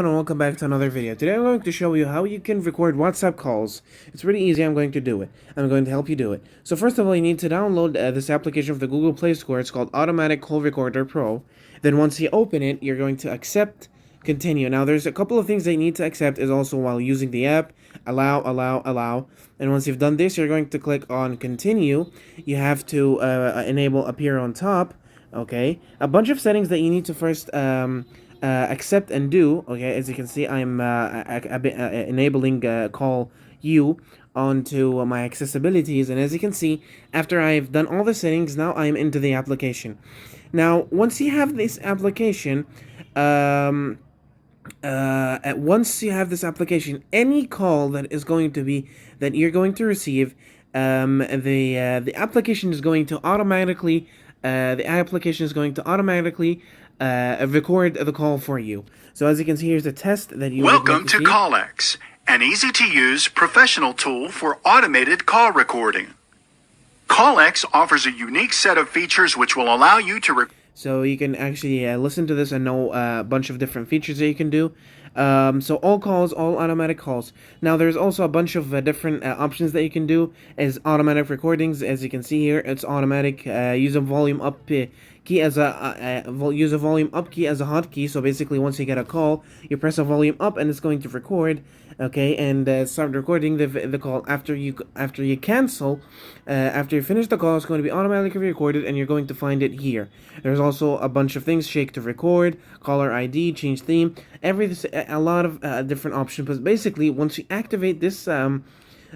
everyone and welcome back to another video. Today I'm going to show you how you can record WhatsApp calls. It's really easy. I'm going to do it. I'm going to help you do it. So first of all, you need to download this application from the Google Play Store. It's called Automatic Call Recorder Pro. Then once you open it, you're going to accept, continue. Now there's a couple of things that you need to accept is also while using the app. Allow. And once you've done this, you're going to click on continue. You have to enable appear on top. Okay, a bunch of settings that you need to first accept and do. Okay, as you can see, I'm enabling call you onto my accessibilities, and as you can see, after I've done all the settings, now I'm into the application. Now once you have this application, once you have this application, any call that you're going to receive, the application is going to automatically record the call for you. So as you can see, here's the test that you Welcome to CallX, an easy-to-use professional tool for automated call recording. CallX offers a unique set of features which will allow you to So you can actually listen to this and know a bunch of different features that you can do. So all calls, all automatic calls. Now there's also a bunch of different options that you can do as automatic recordings. As you can see here, it's automatic. Use a volume up key as a use a volume up key as a hotkey. So basically, once you get a call, you press a volume up and it's going to record. Okay, and start recording the call. After you cancel, after you finish the call, it's going to be automatically recorded, and you're going to find it here. There's also a bunch of things: shake to record, caller ID, change theme, a lot of different options. But basically, once you activate this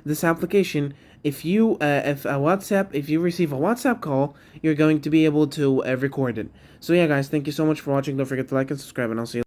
this application, if you receive a WhatsApp call, you're going to be able to record it. So yeah, guys, thank you so much for watching. Don't forget to like and subscribe, and I'll see you.